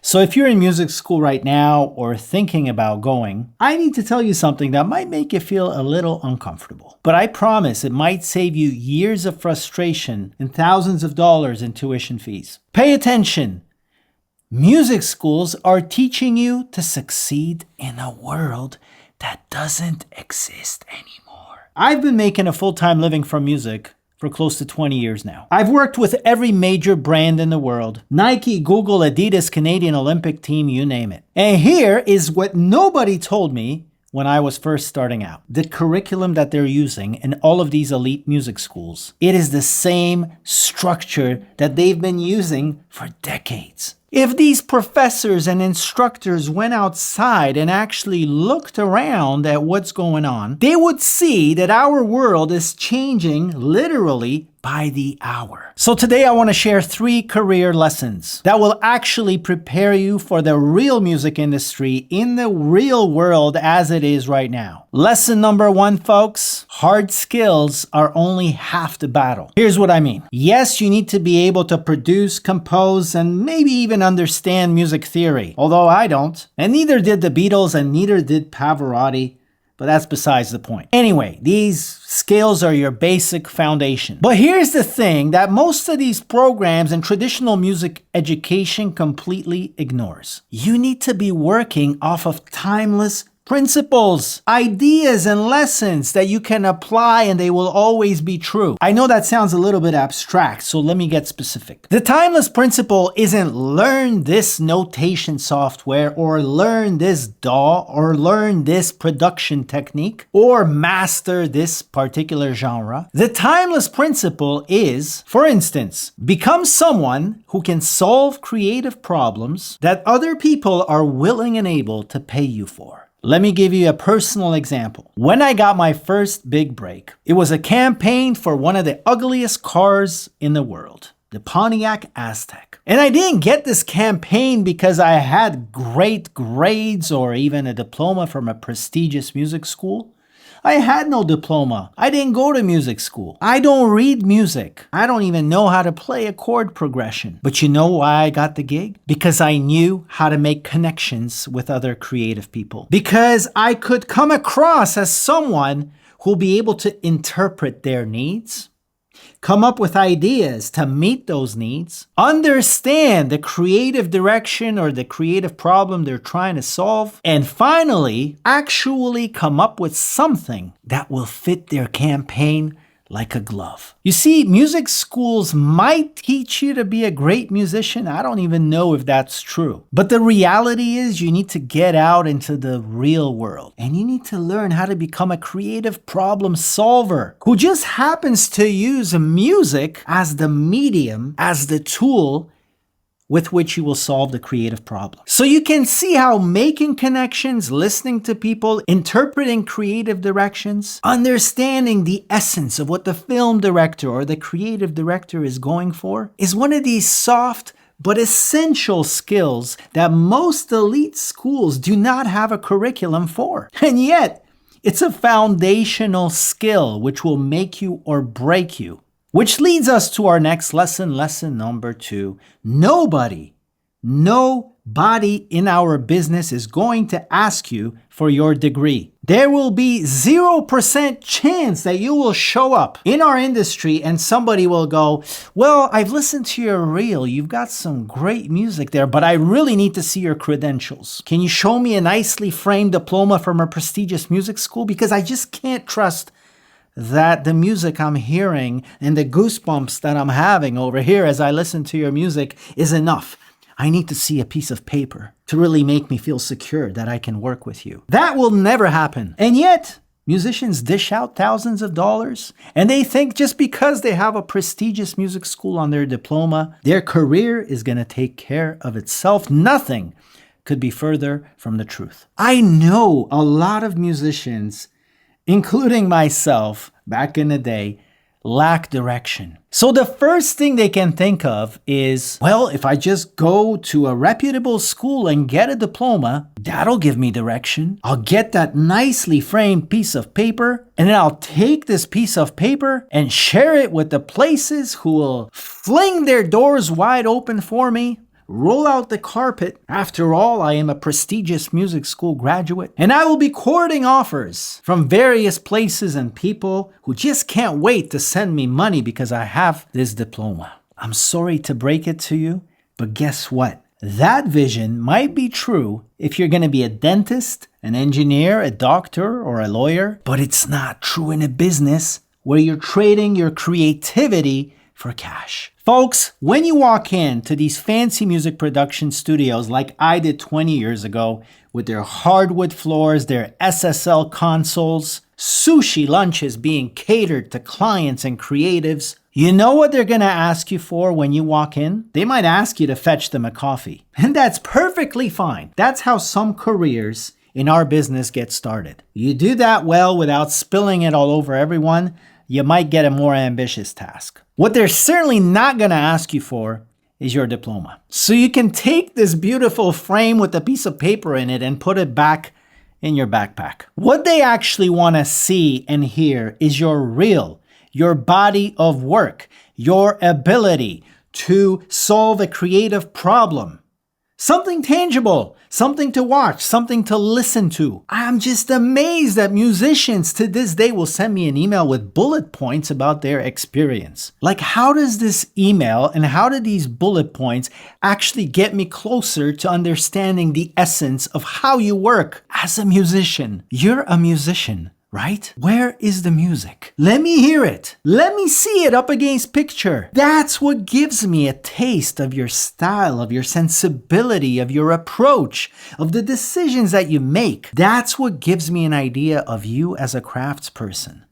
So if you're in music school right now or thinking about going, I need to tell you something that might make you feel a little uncomfortable. But I promise it might save you years of frustration and thousands of dollars in tuition fees. Pay attention. Music schools are teaching you to succeed in a world that doesn't exist anymore. I've been making a full-time living from music for close to 20 years now. I've worked with every major brand in the world. Nike, Google, Adidas, Canadian Olympic team, you name it. And here is what nobody told me when I was first starting out. The curriculum that they're using in all of these elite music schools, it is the same structure that they've been using for decades. If these professors and instructors went outside and actually looked around at what's going on, they would see that our world is changing literally by the hour. So today I want to share 3 career lessons that will actually prepare you for the real music industry in the real world as it is right now. Lesson number 1, folks, hard skills are only half the battle. Here's what I mean. Yes, you need to be able to produce, compose, and maybe even understand music theory, although I don't. And neither did the Beatles and neither did Pavarotti. But that's besides the point. Anyway, these skills are your basic foundation. But here's the thing that most of these programs and traditional music education completely ignores. You need to be working off of timeless principles, ideas, and lessons that you can apply and they will always be true. I know that sounds a little bit abstract, so let me get specific. The timeless principle isn't learn this notation software or learn this DAW or learn this production technique or master this particular genre. The timeless principle is, for instance, become someone who can solve creative problems that other people are willing and able to pay you for. Let me give you a personal example. When I got my first big break, it was a campaign for one of the ugliest cars in the world, the Pontiac Aztek. And I didn't get this campaign because I had great grades or even a diploma from a prestigious music school. I had no diploma. I didn't go to music school. I don't read music. I don't even know how to play a chord progression. But you know why I got the gig? Because I knew how to make connections with other creative people. Because I could come across as someone who'll be able to interpret their needs, come up with ideas to meet those needs, understand the creative direction or the creative problem they're trying to solve, and finally, actually come up with something that will fit their campaign like a glove. You see, music schools might teach you to be a great musician. I don't even know if that's true. But the reality is you need to get out into the real world and you need to learn how to become a creative problem solver who just happens to use music as the medium, as the tool with which you will solve the creative problem. So you can see how making connections, listening to people, interpreting creative directions, understanding the essence of what the film director or the creative director is going for is one of these soft but essential skills that most elite schools do not have a curriculum for. And yet, it's a foundational skill which will make you or break you. Which leads us to our next lesson, lesson number 2. Nobody in our business is going to ask you for your degree. There will be 0% chance that you will show up in our industry and somebody will go, well, I've listened to your reel. You've got some great music there, but I really need to see your credentials. Can you show me a nicely framed diploma from a prestigious music school? Because I just can't trust that the music I'm hearing and the goosebumps that I'm having over here as I listen to your music is enough. I need to see a piece of paper to really make me feel secure that I can work with you. That will never happen. And yet, musicians dish out thousands of dollars and they think just because they have a prestigious music school on their diploma, their career is going to take care of itself. Nothing could be further from the truth. I know a lot of musicians, including myself back in the day, lack direction. So the first thing they can think of is, well, if I just go to a reputable school and get a diploma, that'll give me direction. I'll get that nicely framed piece of paper, and then I'll take this piece of paper and share it with the places who will fling their doors wide open for me. roll out the carpet. After all, I am a prestigious music school graduate, and I will be courting offers from various places and people who just can't wait to send me money because I have this diploma. I'm sorry to break it to you, but guess what? That vision might be true if you're going to be a dentist, an engineer, a doctor, or a lawyer, but it's not true in a business where you're trading your creativity for cash. Folks, when you walk into these fancy music production studios like I did 20 years ago with their hardwood floors, their SSL consoles, sushi lunches being catered to clients and creatives, you know what they're going to ask you for when you walk in? They might ask you to fetch them a coffee. And that's perfectly fine. That's how some careers in our business get started. You do that well without spilling it all over everyone, you might get a more ambitious task. What they're certainly not going to ask you for is your diploma. So you can take this beautiful frame with a piece of paper in it and put it back in your backpack. What they actually want to see and hear is your body of work, your ability to solve a creative problem. Something tangible, something to watch, something to listen to. I'm just amazed that musicians to this day will send me an email with bullet points about their experience. Like, how does this email and how do these bullet points actually get me closer to understanding the essence of how you work as a musician? You're a musician, right? Where is the music? Let me hear it. Let me see it up against picture. That's what gives me a taste of your style, of your sensibility, of your approach, of the decisions that you make. That's what gives me an idea of you as a craftsperson.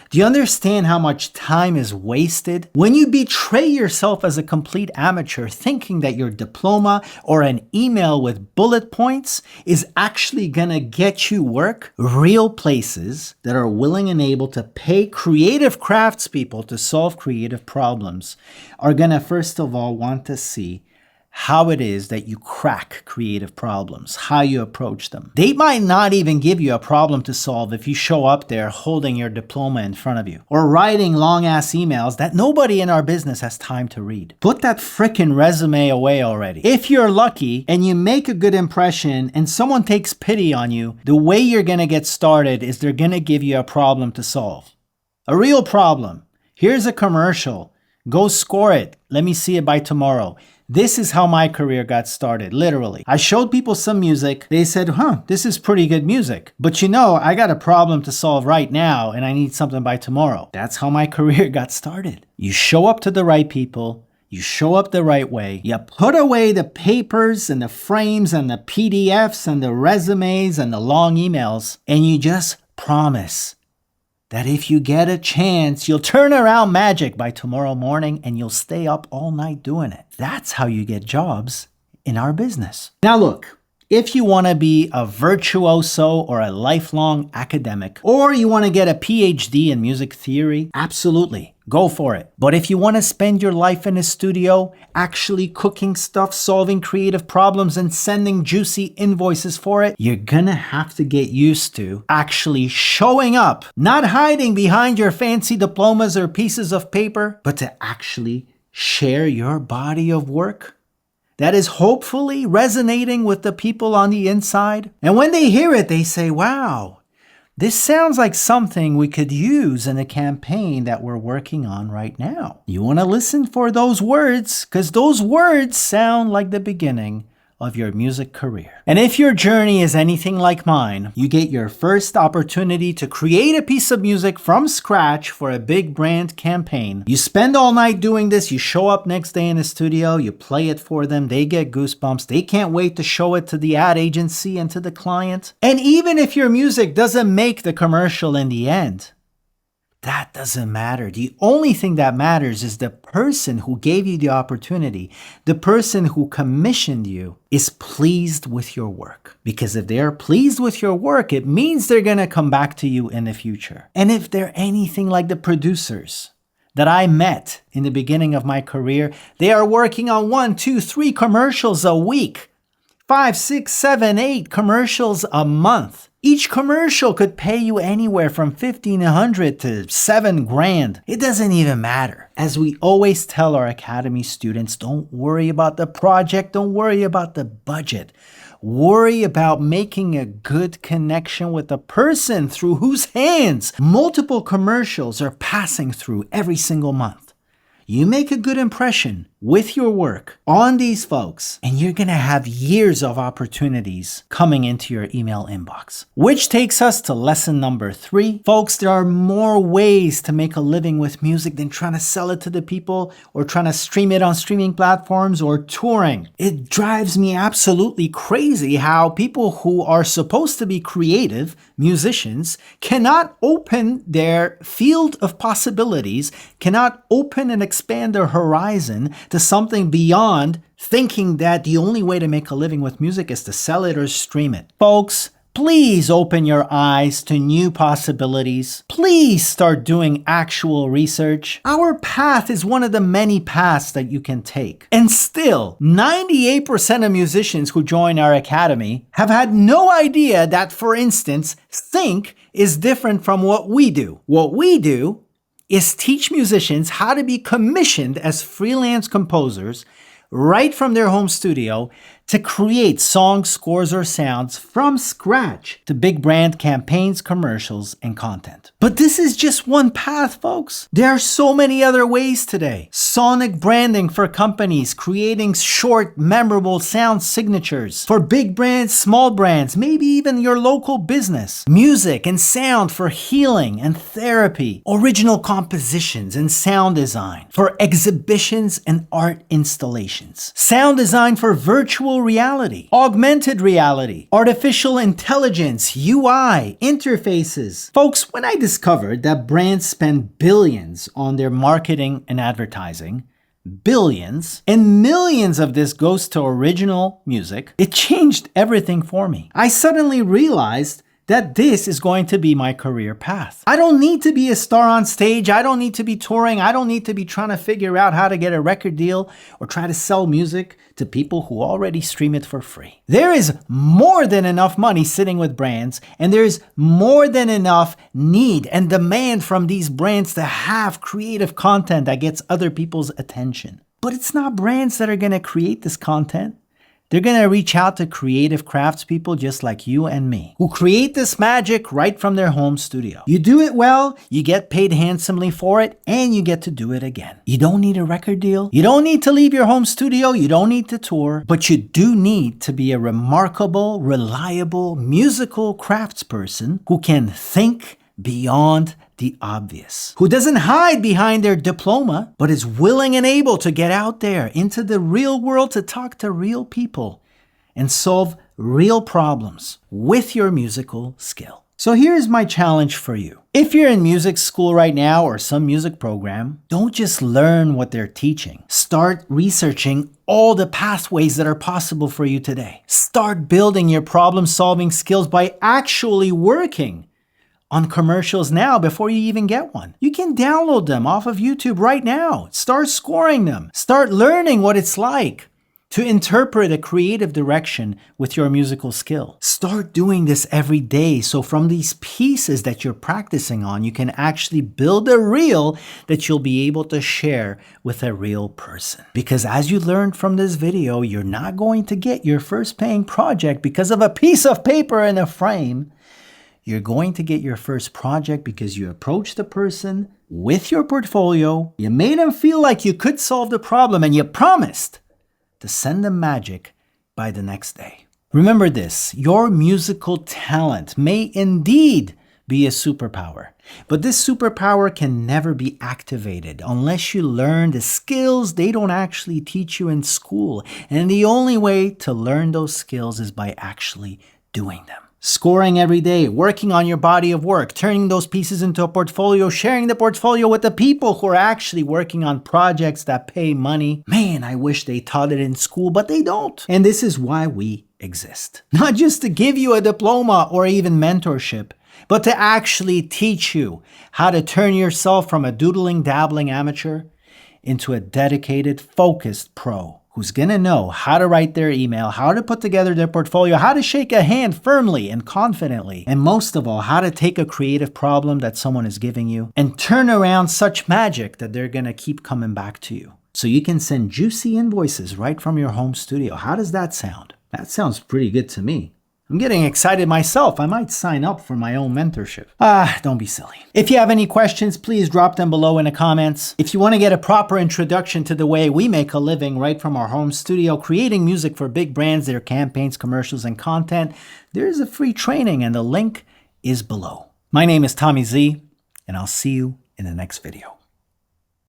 Do you understand how much time is wasted when you betray yourself as a complete amateur thinking that your diploma or an email with bullet points is actually gonna get you work? Real places that are willing and able to pay creative craftspeople to solve creative problems are gonna first of all want to see how it is that you crack creative problems, how you approach them. They might not even give you a problem to solve if you show up there holding your diploma in front of you or writing long-ass emails that nobody in our business has time to read. Put that frickin' resume away already. If you're lucky and you make a good impression and someone takes pity on you, the way you're gonna get started is they're gonna give you a problem to solve. A real problem. Here's a commercial. Go score it. Let me see it by tomorrow. This is how my career got started, literally. I showed people some music. They said, this is pretty good music. But I got a problem to solve right now and I need something by tomorrow. That's how my career got started. You show up to the right people. You show up the right way. You put away the papers and the frames and the PDFs and the resumes and the long emails. And you just promise that if you get a chance, you'll turn around magic by tomorrow morning and you'll stay up all night doing it. That's how you get jobs in our business. Now look, if you want to be a virtuoso or a lifelong academic, or you want to get a PhD in music theory, absolutely, go for it. But if you want to spend your life in a studio, actually cooking stuff, solving creative problems, and sending juicy invoices for it, you're gonna have to get used to actually showing up, not hiding behind your fancy diplomas or pieces of paper, but to actually share your body of work that is hopefully resonating with the people on the inside. And when they hear it, they say, wow, this sounds like something we could use in a campaign that we're working on right now. You want to listen for those words, because those words sound like the beginning of your music career. And if your journey is anything like mine, you get your first opportunity to create a piece of music from scratch for a big brand campaign. You spend all night doing this, you show up next day in the studio, you play it for them, they get goosebumps, they can't wait to show it to the ad agency and to the client. And even if your music doesn't make the commercial in the end, that doesn't matter. The only thing that matters is the person who gave you the opportunity, the person who commissioned you, is pleased with your work. Because if they're pleased with your work, it means they're going to come back to you in the future. And if they're anything like the producers that I met in the beginning of my career, they are working on 1, 2, 3 commercials a week, 5, 6, 7, 8 commercials a month. Each commercial could pay you anywhere from $1,500 to $7,000. It doesn't even matter. As we always tell our Academy students, don't worry about the project, don't worry about the budget. Worry about making a good connection with the person through whose hands multiple commercials are passing through every single month. You make a good impression with your work on these folks, and you're going to have years of opportunities coming into your email inbox. Which takes us to lesson number 3. Folks, there are more ways to make a living with music than trying to sell it to the people or trying to stream it on streaming platforms or touring. It drives me absolutely crazy how people who are supposed to be creative musicians cannot open their field of possibilities, cannot open and expand their horizon to something beyond thinking that the only way to make a living with music is to sell it or stream it. Folks, please open your eyes to new possibilities. Please start doing actual research. Our path is one of the many paths that you can take. And still, 98% of musicians who join our academy have had no idea that, for instance, sync is different from what we do. What we do is teach musicians how to be commissioned as freelance composers right from their home studio to create songs, scores, or sounds from scratch to big brand campaigns, commercials, and content. But this is just one path, folks. There are so many other ways today. Sonic branding for companies, creating short, memorable sound signatures for big brands, small brands, maybe even your local business. Music and sound for healing and therapy. Original compositions and sound design for exhibitions and art installations. Sound design for virtual reality, augmented reality, artificial intelligence, UI, interfaces. Folks, when I discovered that brands spend billions on their marketing and advertising, billions, and millions of this goes to original music, it changed everything for me. I suddenly realized that this is going to be my career path. I don't need to be a star on stage. I don't need to be touring. I don't need to be trying to figure out how to get a record deal or try to sell music to people who already stream it for free. There is more than enough money sitting with brands, and there's more than enough need and demand from these brands to have creative content that gets other people's attention. But it's not brands that are going to create this content. They're going to reach out to creative craftspeople just like you and me, who create this magic right from their home studio. You do it well, you get paid handsomely for it, and you get to do it again. You don't need a record deal. You don't need to leave your home studio. You don't need to tour. But you do need to be a remarkable, reliable, musical craftsperson who can think beyond the obvious, who doesn't hide behind their diploma, but is willing and able to get out there into the real world to talk to real people and solve real problems with your musical skill. So here's my challenge for you. If you're in music school right now or some music program, don't just learn what they're teaching. Start researching all the pathways that are possible for you today. Start building your problem-solving skills by actually working on commercials now before you even get one. You can download them off of YouTube right now. Start scoring them. Start learning what it's like to interpret a creative direction with your musical skill. Start doing this every day, so from these pieces that you're practicing on, you can actually build a reel that you'll be able to share with a real person. Because as you learned from this video, you're not going to get your first paying project because of a piece of paper in a frame. You're going to get your first project because you approached the person with your portfolio, you made them feel like you could solve the problem, and you promised to send them magic by the next day. Remember this, your musical talent may indeed be a superpower, but this superpower can never be activated unless you learn the skills they don't actually teach you in school. And the only way to learn those skills is by actually doing them. Scoring every day, working on your body of work, turning those pieces into a portfolio, sharing the portfolio with the people who are actually working on projects that pay money. Man, I wish they taught it in school, but they don't. And this is why we exist. Not just to give you a diploma or even mentorship, but to actually teach you how to turn yourself from a doodling, dabbling amateur into a dedicated, focused pro who's going to know how to write their email, how to put together their portfolio, how to shake a hand firmly and confidently, and most of all, how to take a creative problem that someone is giving you and turn around such magic that they're going to keep coming back to you. So you can send juicy invoices right from your home studio. How does that sound? That sounds pretty good to me. I'm getting excited myself. I might sign up for my own mentorship. Don't be silly. If you have any questions, please drop them below in the comments. If you want to get a proper introduction to the way we make a living right from our home studio, creating music for big brands, their campaigns, commercials, and content, there's a free training and the link is below. My name is Tommy Z, and I'll see you in the next video.